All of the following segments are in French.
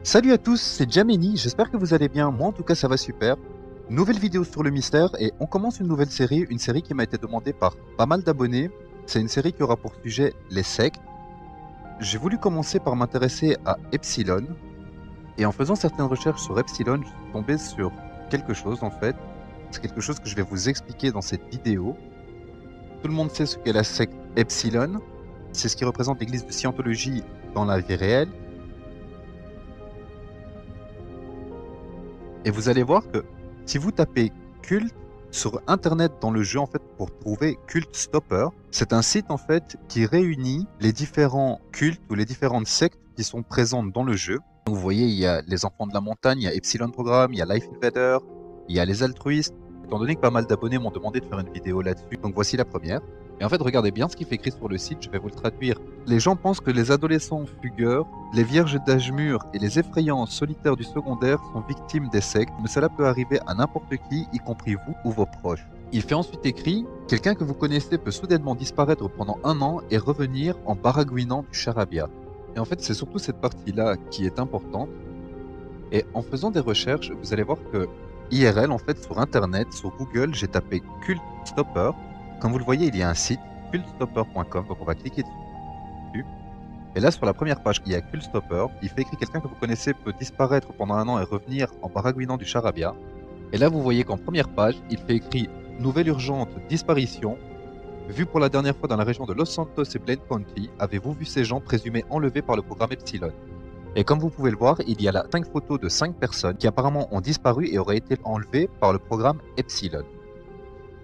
Salut à tous, c'est Jameni, j'espère que vous allez bien, moi en tout cas ça va super. Nouvelle vidéo sur le mystère et on commence une série qui m'a été demandée par pas mal d'abonnés. C'est une série qui aura pour sujet les sectes. J'ai voulu commencer par m'intéresser à Epsilon et en faisant certaines recherches sur Epsilon, je suis tombé sur quelque chose en fait. C'est quelque chose que je vais vous expliquer dans cette vidéo. Tout le monde sait ce qu'est la secte Epsilon, c'est ce qui représente l'église de Scientologie dans la vie réelle. Et vous allez voir que si vous tapez culte sur internet dans le jeu en fait pour trouver Cult Stopper, c'est un site en fait qui réunit les différents cultes ou les différentes sectes qui sont présentes dans le jeu. Donc vous voyez, il y a les enfants de la montagne, il y a Epsilon Programme, il y a Life Invader, il y a les altruistes. Étant donné que pas mal d'abonnés m'ont demandé de faire une vidéo là-dessus, donc voici la première. Et en fait, regardez bien ce qui fait écrit sur le site, je vais vous le traduire. Les gens pensent que les adolescents fugueurs, les vierges d'âge mûr et les effrayants solitaires du secondaire sont victimes des sectes, mais cela peut arriver à n'importe qui, y compris vous ou vos proches. Il fait ensuite écrit « Quelqu'un que vous connaissez peut soudainement disparaître pendant un an et revenir en baragouinant du charabia ». Et en fait, c'est surtout cette partie-là qui est importante. Et en faisant des recherches, vous allez voir que IRL, en fait, sur Internet, sur Google, j'ai tapé Cult Stopper. Comme vous le voyez, il y a un site, cultstopper.com, donc on va cliquer dessus. Et là, sur la première page, il y a Cult Stopper. Il fait écrit quelqu'un que vous connaissez peut disparaître pendant un an et revenir en baragouinant du charabia. Et là, vous voyez qu'en première page, il fait écrit Nouvelle urgente disparition. Vu pour la dernière fois dans la région de Los Santos et Blaine County, avez-vous vu ces gens présumés enlevés par le programme Epsilon? Et comme vous pouvez le voir, il y a là 5 photos de 5 personnes qui apparemment ont disparu et auraient été enlevées par le programme Epsilon.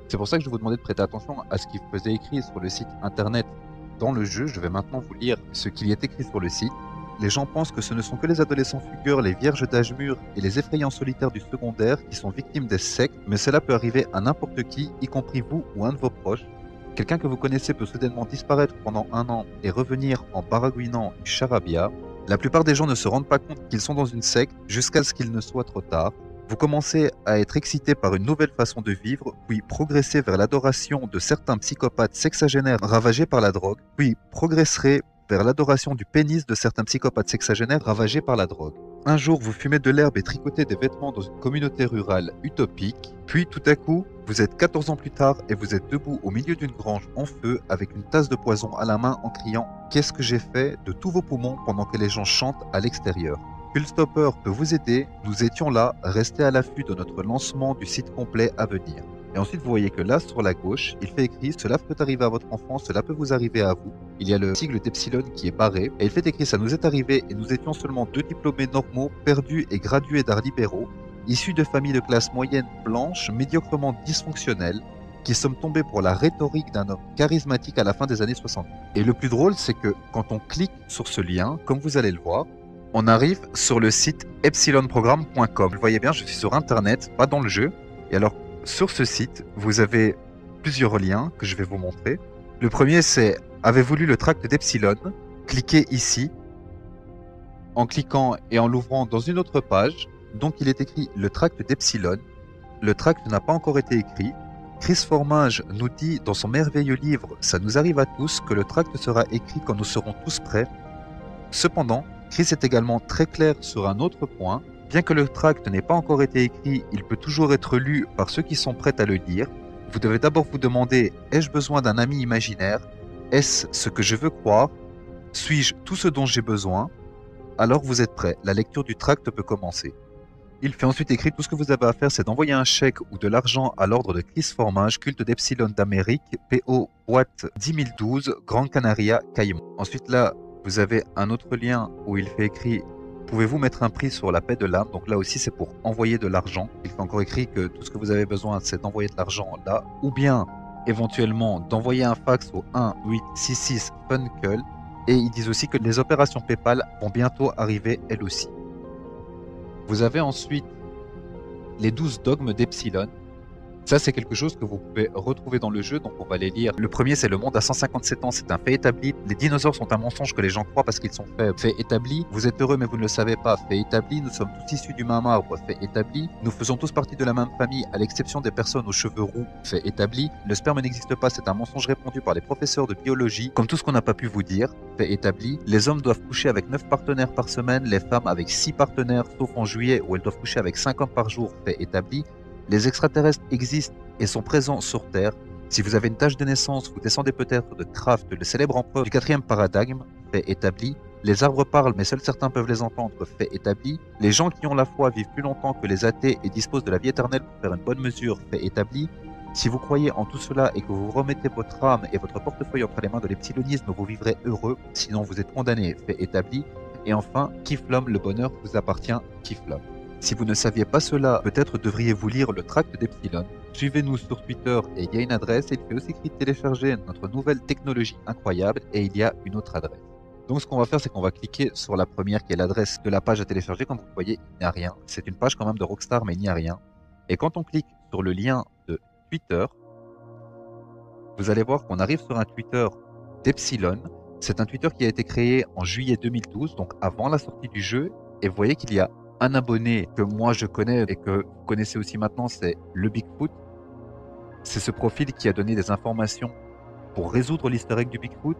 C'est pour ça que je vous demandais de prêter attention à ce qu'il faisait écrit sur le site internet dans le jeu. Je vais maintenant vous lire ce qu'il y est écrit sur le site. Les gens pensent que ce ne sont que les adolescents fugueurs, les vierges d'âge mûr et les effrayants solitaires du secondaire qui sont victimes des sectes, mais cela peut arriver à n'importe qui, y compris vous ou un de vos proches. Quelqu'un que vous connaissez peut soudainement disparaître pendant un an et revenir en baragouinant du charabia. La plupart des gens ne se rendent pas compte qu'ils sont dans une secte jusqu'à ce qu'il ne soit trop tard. Vous commencez à être excité par une nouvelle façon de vivre, puis progresser vers l'adoration de certains psychopathes sexagénaires ravagés par la drogue, puis progresserez vers l'adoration du pénis de certains psychopathes sexagénaires ravagés par la drogue. Un jour, vous fumez de l'herbe et tricotez des vêtements dans une communauté rurale utopique, puis tout à coup, vous êtes 14 ans plus tard et vous êtes debout au milieu d'une grange en feu avec une tasse de poison à la main en criant « Qu'est-ce que j'ai fait ?» de tous vos poumons pendant que les gens chantent à l'extérieur. Cultstopper peut vous aider, nous étions là, restez à l'affût de notre lancement du site complet à venir. Et ensuite, vous voyez que là, sur la gauche, il fait écrit « Cela peut arriver à votre enfant, cela peut vous arriver à vous ». Il y a le sigle d'Epsilon qui est barré, et il fait écrit « Ça nous est arrivé et nous étions seulement 2 diplômés normaux, perdus et gradués d'arts libéraux, issus de familles de classe moyenne blanche, médiocrement dysfonctionnelles, qui sommes tombés pour la rhétorique d'un homme charismatique à la fin des années 60. » Et le plus drôle, c'est que quand on clique sur ce lien, comme vous allez le voir, on arrive sur le site epsilonprogramme.com. Vous voyez bien, je suis sur Internet, pas dans le jeu. Et alors, sur ce site, vous avez plusieurs liens que je vais vous montrer. Le premier, c'est « Avez-vous lu le tract d'Epsilon ?» Cliquez ici. En cliquant et en l'ouvrant dans une autre page, donc il est écrit « Le tract d'Epsilon ». Le tract n'a pas encore été écrit. Chris Formage nous dit dans son merveilleux livre « Ça nous arrive à tous » que le tract sera écrit quand nous serons tous prêts. Cependant, Chris est également très clair sur un autre point. Bien que le tract n'ait pas encore été écrit, il peut toujours être lu par ceux qui sont prêts à le lire. Vous devez d'abord vous demander « Ai-je besoin d'un ami imaginaire? Est-ce ce que je veux croire? Suis-je tout ce dont j'ai besoin ?» Alors vous êtes prêt, la lecture du tract peut commencer. Il fait ensuite écrire tout ce que vous avez à faire, c'est d'envoyer un chèque ou de l'argent à l'ordre de Chris Formage, culte d'Epsilon d'Amérique, PO boîte 10012, Gran Canaria, Caïman. Ensuite là, vous avez un autre lien où il fait écrit « Pouvez-vous mettre un prix sur la paix de l'âme ?» Donc là aussi, c'est pour envoyer de l'argent. Il fait encore écrit que tout ce que vous avez besoin, c'est d'envoyer de l'argent là, ou bien éventuellement d'envoyer un fax au 1866 Funkel. Et ils disent aussi que les opérations PayPal vont bientôt arriver elles aussi. Vous avez ensuite les 12 dogmes d'Epsilon. Ça, c'est quelque chose que vous pouvez retrouver dans le jeu, donc on va les lire. Le premier, c'est le monde à 157 ans, c'est un fait établi. Les dinosaures sont un mensonge que les gens croient parce qu'ils sont faits. Fait établi. Vous êtes heureux mais vous ne le savez pas. Fait établi. Nous sommes tous issus du même arbre. Fait établi. Nous faisons tous partie de la même famille, à l'exception des personnes aux cheveux roux. Fait établi. Le sperme n'existe pas, c'est un mensonge répandu par les professeurs de biologie, comme tout ce qu'on n'a pas pu vous dire. Fait établi. Les hommes doivent coucher avec 9 partenaires par semaine, les femmes avec 6 partenaires, sauf en juillet où elles doivent coucher avec 5 hommes par jour. Fait établi. Les extraterrestres existent et sont présents sur Terre. Si vous avez une tâche de naissance, vous descendez peut-être de Kraft, le célèbre empereur du 4e paradigme, fait établi. Les arbres parlent, mais seuls certains peuvent les entendre, fait établi. Les gens qui ont la foi vivent plus longtemps que les athées et disposent de la vie éternelle pour faire une bonne mesure, fait établi. Si vous croyez en tout cela et que vous remettez votre âme et votre portefeuille entre les mains de l'epsilonisme, vous vivrez heureux, sinon vous êtes condamné, fait établi. Et enfin, Kiflom, le bonheur vous appartient, Kiflom. Si vous ne saviez pas cela, peut-être devriez-vous lire le tract d'Epsilon. Suivez-nous sur Twitter et il y a une adresse, et il fait aussi écrit télécharger notre nouvelle technologie incroyable et il y a une autre adresse. Donc ce qu'on va faire, c'est qu'on va cliquer sur la première qui est l'adresse de la page à télécharger. Comme vous voyez, il n'y a rien. C'est une page quand même de Rockstar, mais il n'y a rien. Et quand on clique sur le lien de Twitter, vous allez voir qu'on arrive sur un Twitter d'Epsilon. C'est un Twitter qui a été créé en juillet 2012, donc avant la sortie du jeu. Et vous voyez qu'il y a un abonné que moi je connais et que vous connaissez aussi maintenant, c'est le Bigfoot. C'est ce profil qui a donné des informations pour résoudre l'easter egg du Bigfoot.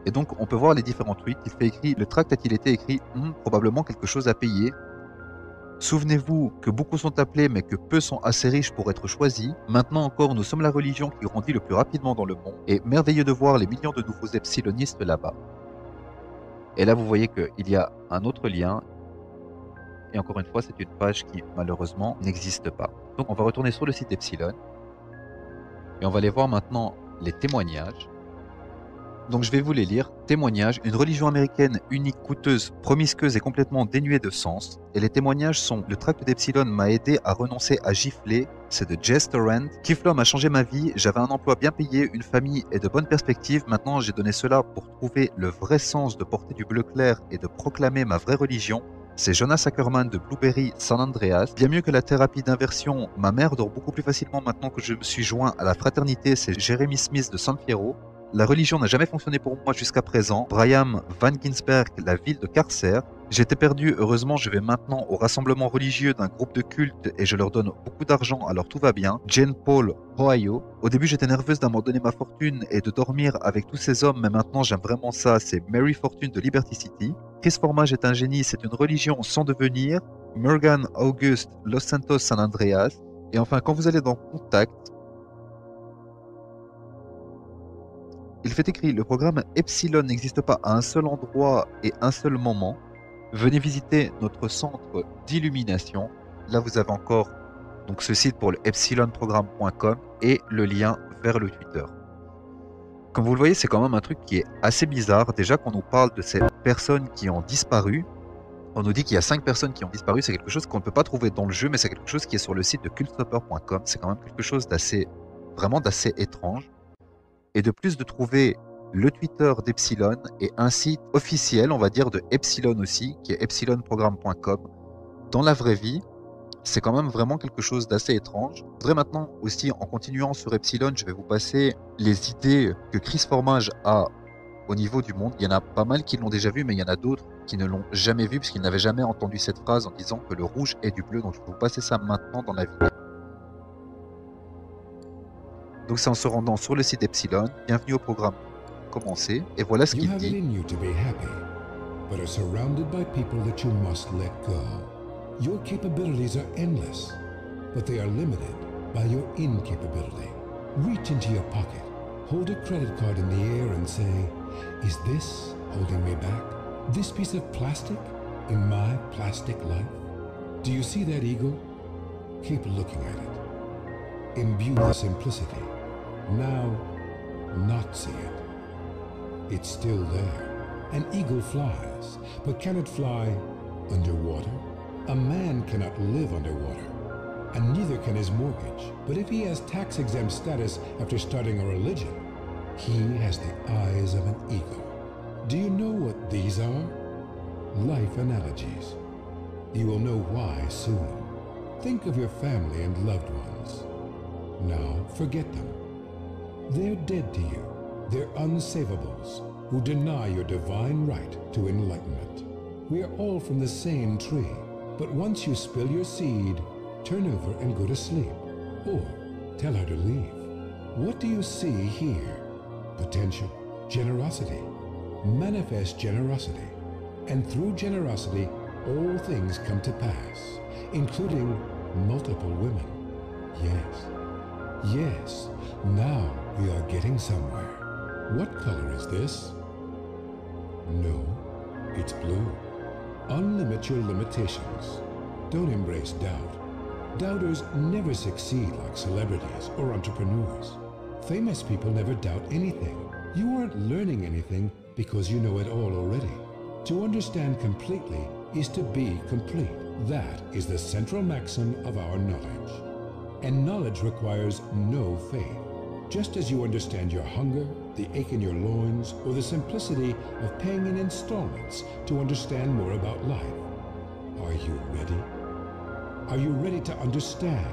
Et donc on peut voir les différents tweets. Il fait écrit, le tract a-t-il été écrit, probablement quelque chose à payer. Souvenez-vous que beaucoup sont appelés mais que peu sont assez riches pour être choisis. Maintenant encore, nous sommes la religion qui grandit le plus rapidement dans le monde. Et merveilleux de voir les millions de nouveaux epsilonistes là-bas. Et là vous voyez qu'il y a un autre lien. Et encore une fois, c'est une page qui malheureusement n'existe pas. Donc on va retourner sur le site Epsilon. Et on va aller voir maintenant les témoignages. Donc je vais vous les lire. Témoignages, une religion américaine unique, coûteuse, promiscueuse et complètement dénuée de sens. Et les témoignages sont: le tract d'Epsilon m'a aidé à renoncer à gifler. C'est de Jess Torrent. Kiflom a changé ma vie. J'avais un emploi bien payé, une famille et de bonnes perspectives. Maintenant j'ai donné cela pour trouver le vrai sens de porter du bleu clair et de proclamer ma vraie religion. C'est Jonas Ackerman de Blueberry San Andreas. Bien mieux que la thérapie d'inversion, ma mère dort beaucoup plus facilement maintenant que je me suis joint à la fraternité. C'est Jeremy Smith de San Fierro. La religion n'a jamais fonctionné pour moi jusqu'à présent. Brian Van Ginsberg, la ville de Carcer. J'étais perdu, heureusement je vais maintenant au rassemblement religieux d'un groupe de culte et je leur donne beaucoup d'argent, alors tout va bien. Jane Paul, Ohio. Au début j'étais nerveuse d'abandonner ma fortune et de dormir avec tous ces hommes, mais maintenant j'aime vraiment ça. C'est Mary Fortune de Liberty City. Chris Formage est un génie, c'est une religion sans devenir. Morgan August, Los Santos San Andreas. Et enfin, quand vous allez dans Contact, il fait écrit: le programme Epsilon n'existe pas à un seul endroit et un seul moment. Venez visiter notre centre d'illumination. Là, vous avez encore donc ce site pour le epsilonprogramme.com et le lien vers le Twitter. Comme vous le voyez, c'est quand même un truc qui est assez bizarre. Déjà qu'on nous parle de ces personnes qui ont disparu. On nous dit qu'il y a 5 personnes qui ont disparu. C'est quelque chose qu'on ne peut pas trouver dans le jeu, mais c'est quelque chose qui est sur le site de cultstopper.com. C'est quand même quelque chose vraiment d'assez étrange. Et de plus de trouver le Twitter d'Epsilon et un site officiel, on va dire, de Epsilon aussi, qui est epsilonprogramme.com. Dans la vraie vie, c'est quand même vraiment quelque chose d'assez étrange. Je voudrais maintenant aussi, en continuant sur Epsilon, je vais vous passer les idées que Chris Formage a au niveau du monde. Il y en a pas mal qui l'ont déjà vu, mais il y en a d'autres qui ne l'ont jamais vu, puisqu'ils n'avaient jamais entendu cette phrase en disant que le rouge est du bleu. Donc je vais vous passer ça maintenant dans la vidéo. Donc c'est en se rendant sur le site Epsilon. Bienvenue au programme commencé. Et voilà ce qu'il dit. But are surrounded by people that you must let go. Your capabilities are endless, but they are limited by your incapability. Reach into your pocket, hold a credit card in the air and say, is this holding me back? This piece of plastic in my plastic life? Do you see that eagle? Keep looking at it. Imbue the simplicity. Now, not see it. It's still there. An eagle flies, but can it fly underwater? A man cannot live underwater, and neither can his mortgage. But if he has tax-exempt status after starting a religion, he has the eyes of an eagle. Do you know what these are? Life analogies. You will know why soon. Think of your family and loved ones. Now forget them. They're dead to you. They're unsavables who deny your divine right to enlightenment. We are all from the same tree, but once you spill your seed, turn over and go to sleep, or tell her to leave. What do you see here? Potential, generosity. Manifest generosity, and through generosity, all things come to pass, including multiple women. Yes, yes, now we are getting somewhere. What color is this? No, it's blue. Unlimit your limitations. Don't embrace doubt. Doubters never succeed like celebrities or entrepreneurs. Famous people never doubt anything. You aren't learning anything because you know it all already. To understand completely is to be complete. That is the central maxim of our knowledge. And knowledge requires no faith. Just as you understand your hunger, the ache in your loins, or the simplicity of paying in installments to understand more about life. Are you ready? Are you ready to understand?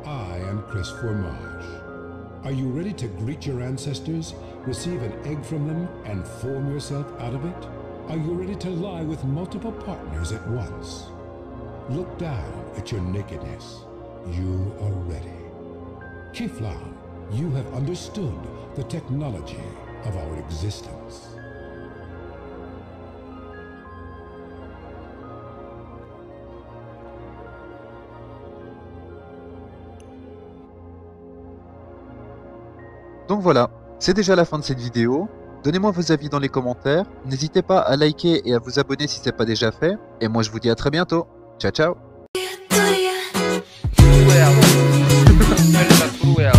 I am Chris Formage. Are you ready to greet your ancestors, receive an egg from them, and form yourself out of it? Are you ready to lie with multiple partners at once? Look down at your nakedness. You are ready. Kiflan, you have understood the technology of our existence. Donc voilà, c'est déjà la fin de cette vidéo. Donnez-moi vos avis dans les commentaires. N'hésitez pas à liker et à vous abonner si ce n'est pas déjà fait. Et moi je vous dis à très bientôt. Ciao ciao. Cruel.